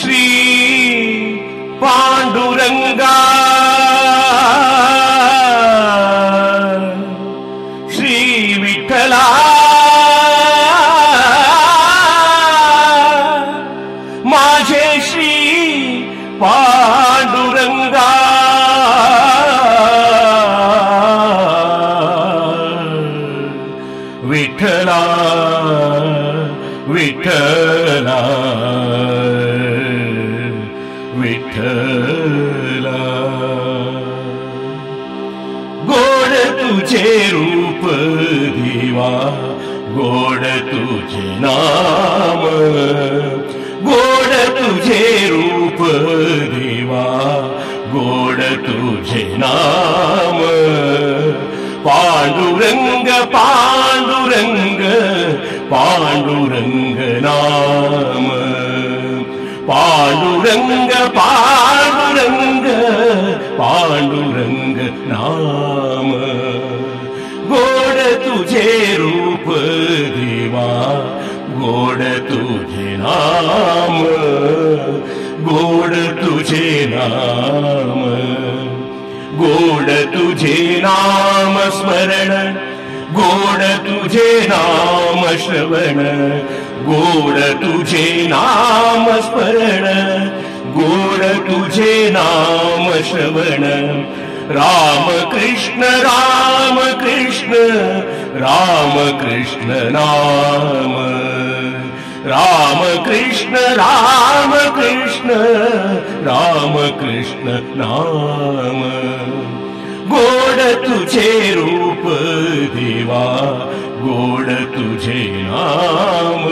श्री पांडुरंगा श्री विठ्ठला माझे श्री पांडुरंगा विठ्ठला विठ्ठला विठ्ठला गोड तुझे रूप देवा गोड तुझे नाम गोड तुझे रूप देवा गोड तुझे नाम पांडुरंग पांडुरंग पांडुरंग नाम पांडुरंग पांडुरंग पांडुरंग नाम गोड तुझे रूप देवा गोड तुझे नाम गोड तुझे नाम गोड तुझे नाम स्मरण गोड तुझे नाम श्रवण गोड तुझे नाम स्मरण गोड तुझे नाम श्रवण राम कृष्ण राम कृष्ण राम कृष्ण नाम राम कृष्ण राम कृष्ण राम कृष्ण नाम गोड तुझे रूप देवा गोड तुझे नाम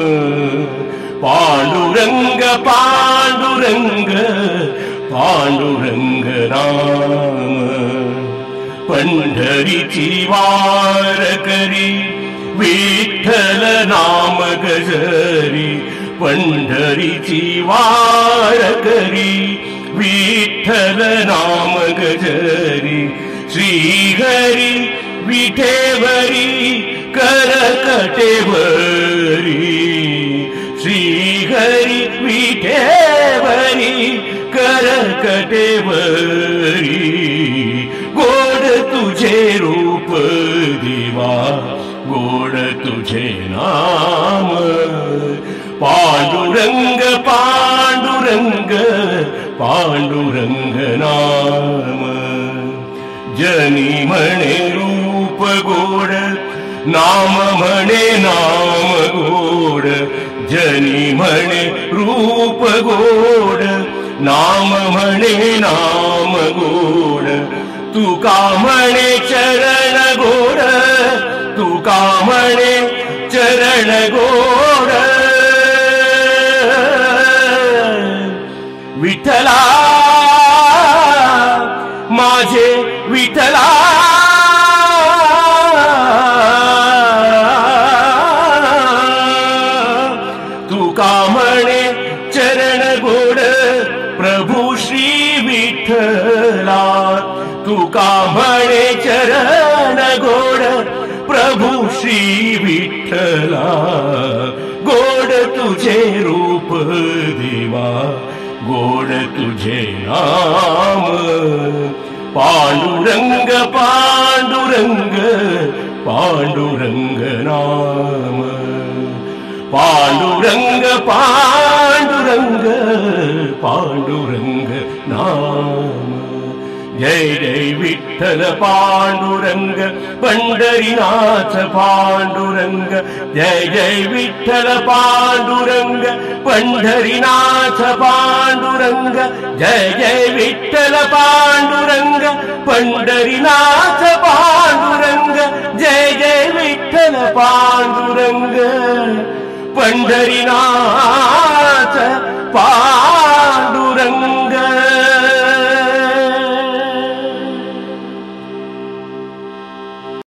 पांडुरंग पांडुरंग पांडुरंग नाम पंढरीची वार करी विठ्ठल नाम गजरी पंढरीची वार करी विठ्ठल नाम गजरी श्रीहरी विठेवरी करकटेवरी श्रीहरी विठेवरी करकटेवरी गोड तुझे रूप देवा गोड तुझे नाम पांडुरंग पांडुरंग पांडुरंग नाम जनी म्हणे रूप गोड नाम म्हणे नाम गोड जनी म्हणे रूप गोड नाम म्हणे नाम गोड तुका म्हणे चरण गोड तुका म्हणे चरण गोड विठ्ठला माझे विठ्ठला तुका म्हणे चरण गोड प्रभू श्री विठ्ठला तुका म्हणे चरण गोड प्रभू श्री विठ्ठला गोड तुझे रूप देवा गोड तुझे नाम पांडुरंग पांडुरंग पांडुरंग नाम पांडुरंग पांडुरंग पांडुरंग नाम जय जय विठ्ठल पांडुरंग पंढरीनाथ पांडुरंग जय जय विठ्ठल पांडुरंग पंढरीनाथ पांडुरंग जय जय विठ्ठल पांडुरंग पंढरीनाथ पांडुरंग जय जय विठ्ठल पांडुरंग पंढरीनाथ पांडुरंग